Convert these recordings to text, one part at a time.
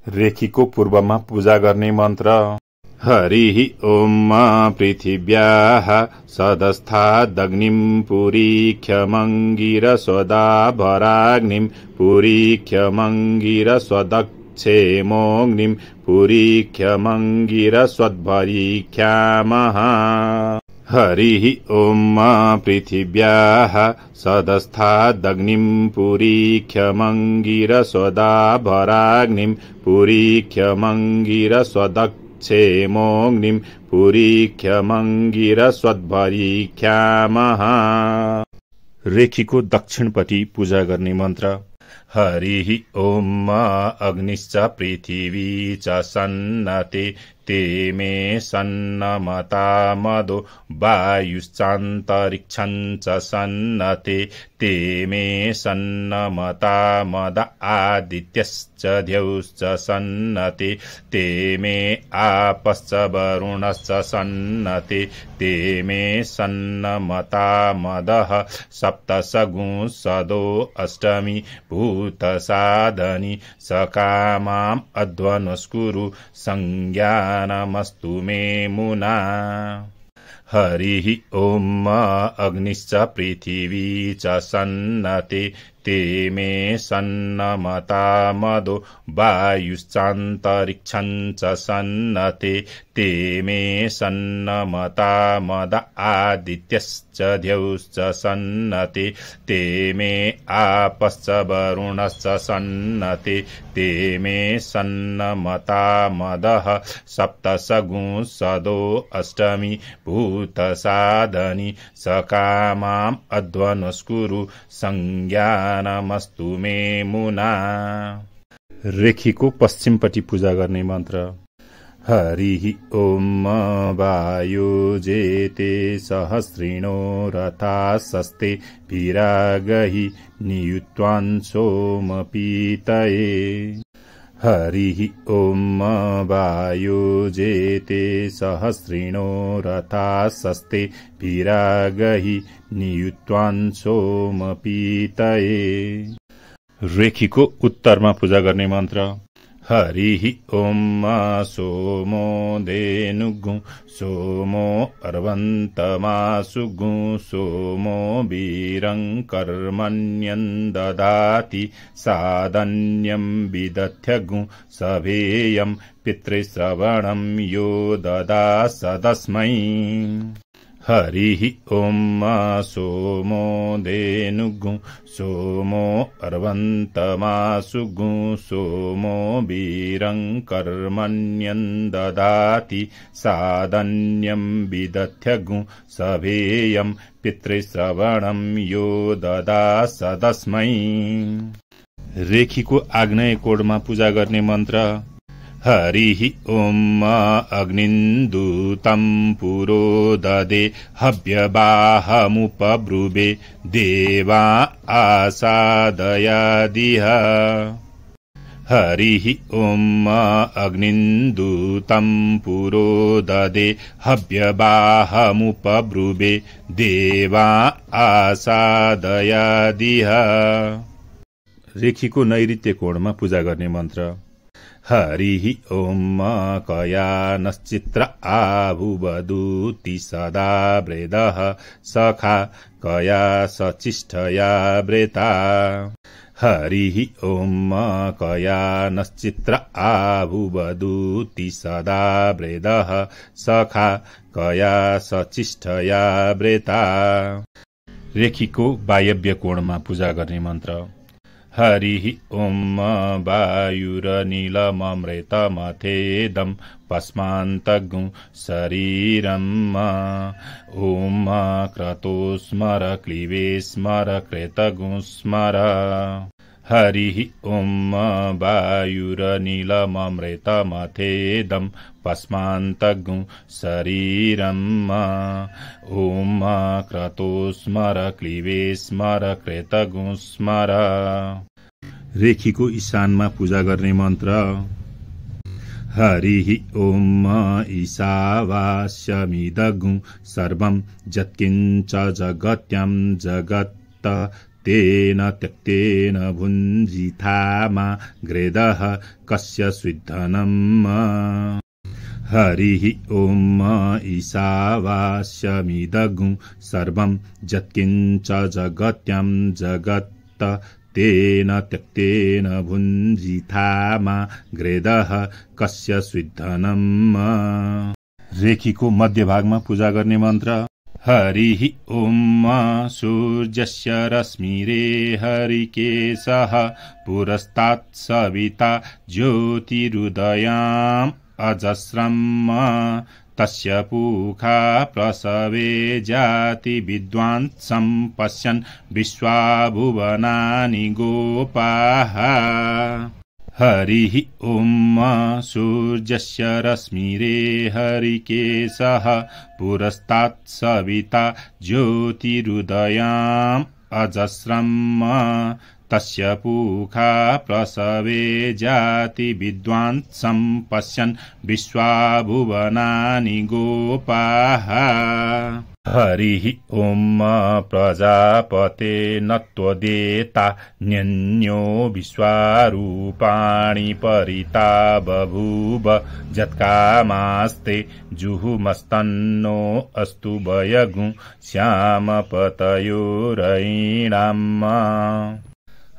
रेखीको पूर्वमा पूजा गर्ने मन्त्र। हरिः ओम पृथिव्याः सदस्थादग्निं पुरीख्यमङ्गिरस्वदाभराग्निं पुरीख्यमङ्गिरस्वदक्षेमोऽग्निं पुरीख्यमङ्गिरस्वद्भरीख्यामः। हरिः ओम पृथिव्याः सदस्थादग्निं पुरीख्यमङ्गिरस्वदाभराग्निं पुरीख्यमङ्गिरस्वदक्षेमोऽग्निं पुरीख्यमङ्गिरस्वद्भरीख्यामः। रेखीको दक्षिणपट्टि पूजा गर्ने मन्त्र। हरिः ओम अग्निश्च पृथिवी च सन्नते ते मे सन्नमता मदो वायुश्चान्तरिक्षं च सन्नते ते मे सन्नमता मद आदित्यश्च द्यौश्च सन्नते ते मे आपश्च वरुणश्च सन्नते ते मे सन्नमता मदः सप्तसगुंसदो अष्टमी भूतसाधनि सकामाम् अध्वनस्कुरु संज्ञानमस्तु मे मुना। हरिः ओम अग्निश्च पृथिवी च सन्नते ते मे सन्नमता मदो वायुश्चान्तरिक्षं च सन्नते ते मे सन्नमता मद आदित्यश्च द्यौश्च सन्नते ते मे आपश्च वरुणश्च सन्नते ते मे सन्नमता मदः सप्तसगुंसदो अष्टमी भूतसाधनि सकामाम् अध्वनस्कुरु संज्ञानमस्तु मे मुना। रेखीको पश्चिमपट्टि पूजा गर्ने मन्त्र। हरिः ओम वायो जेते सहस्रिणो रथासस्ते विरागहि नियुत्वांशोमपीतये। हरिः ओम वायो जेते सहस्रिणो रथासस्ते विरागहि नियुत्वांशोमपीतये। रेखीको उत्तरमा पूजा गर्ने मन्त्र। हरिः ओम सोमो धेनुगु सोमो अर्वन्तमासुगु सोमो वीरं कर्मण्यं ददाति सादन्यं विदध्यगु सभेयं पितृश्रवणं यो ददास तस्मै। हरिः ओम सोमो धेनुगु सोमो अर्वन्तमासुगु सोमो वीरं कर्मण्यं ददाति सादन्यं विदध्यगु सभेयं पितृश्रवणं यो ददास तस्मै। रेखीको आग्नेय कोणमा पूजा गर्ने मन्त्र। हरिः ओम अग्निन्दूतं पुरो ददे हव्यवाहमुपब्रुवे देवा आसादयादिह। हरिः ओम अग्निन्दूतं पुरो ददे हव्यवाहमुपब्रुवे देवा आसादयादिह। रेखीको नैऋत्य कोणमा पूजा गर्ने मन्त्र। हरिः ओम कयानश्चित्र आभुवदूति सदा वृदः सखा कया सचिष्ठया वृता। हरिः ओम कयानश्चित्र आभुवदूति सदा वृदः सखा कया सचिष्ठया वृता। रेखीको वायव्य कोणमा पूजा गर्ने मन्त्र। हरिः ओम वायुरनिलममृतमथेदं पस्मान्तगुं शरीरम् ओम क्रतो स्मर क्लीवे स्मर कृतगुं स्मर। हरिः ओम वायुरनिलममृतमथेदं पस्मान्तगुं शरीरम् ओम क्रतो स्मर क्लीवे स्मर कृतगुं स्मर। रेखीको ईशानमा पूजा गर्ने मन्त्र। हरिः ओम ईशावास्यमिदगुं सर्वं यत्किञ्च जगत्यं जगत् तेन त्यक्तेन भुञ्जिथामा ग्रेदः कस्य स्विद्धनम् हरिः ॐ ईशावास्यमिदगुं सर्वं यत्किञ्च जगत्यां जगत् तेन त्यक्तेन भुञ्जिथामा ग्रेदः कस्य स्विद्धनम् रेखीको मध्य भागमा पूजा गर्ने मन्त्र हरिः ॐ सूर्यस्य रश्मिरे हरिकेशः पुरस्तात् सविता ज्योतिरुदयाम् अजस्रम् तस्य पूखा प्रसवे जाति विद्वान् सम्पश्यन् विश्वाभुवनानि गोपाः हरिः ॐ सूर्यस्य रश्मिरे हरिकेशः पुरस्तात् सविता ज्योतिरुदयाम् अजस्रम् तस्य पूखा प्रसवे जाति विद्वान् सम्पश्यन् विश्वाभुवनानि गोपाः हरिः ॐ प्रजापते नत्वदेता न्यन्यो विश्वारूपाणि परिता बभूव यत्कामास्ते जुहुमस्तन्नो अस्तु वयगुं श्यामपतयोरयिणाम्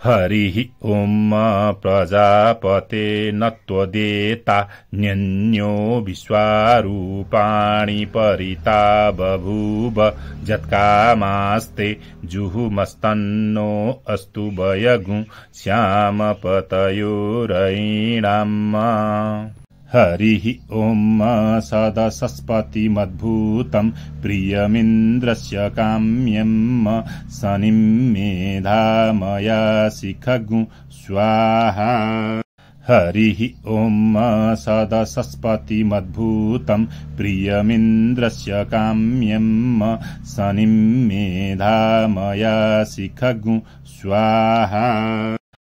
हरिः ॐ प्रजापते नत्वदेता न्यन्यो विश्वारूपाणि परिता बभूव यत्कामास्ते जुहुमस्तन्नो अस्तु वयगुं श्यामपतयोरयिणाम् हरिः ॐ सदसस्पतिमद्भूतं प्रियमिन्द्रस्य काम्यं शनिं मेधामयासि खगुं स्वाहा हरिः ॐ सदसस्पतिमद्भूतं प्रियमिन्द्रस्य काम्यं शनिं मेधामयासि खगुं स्वाहा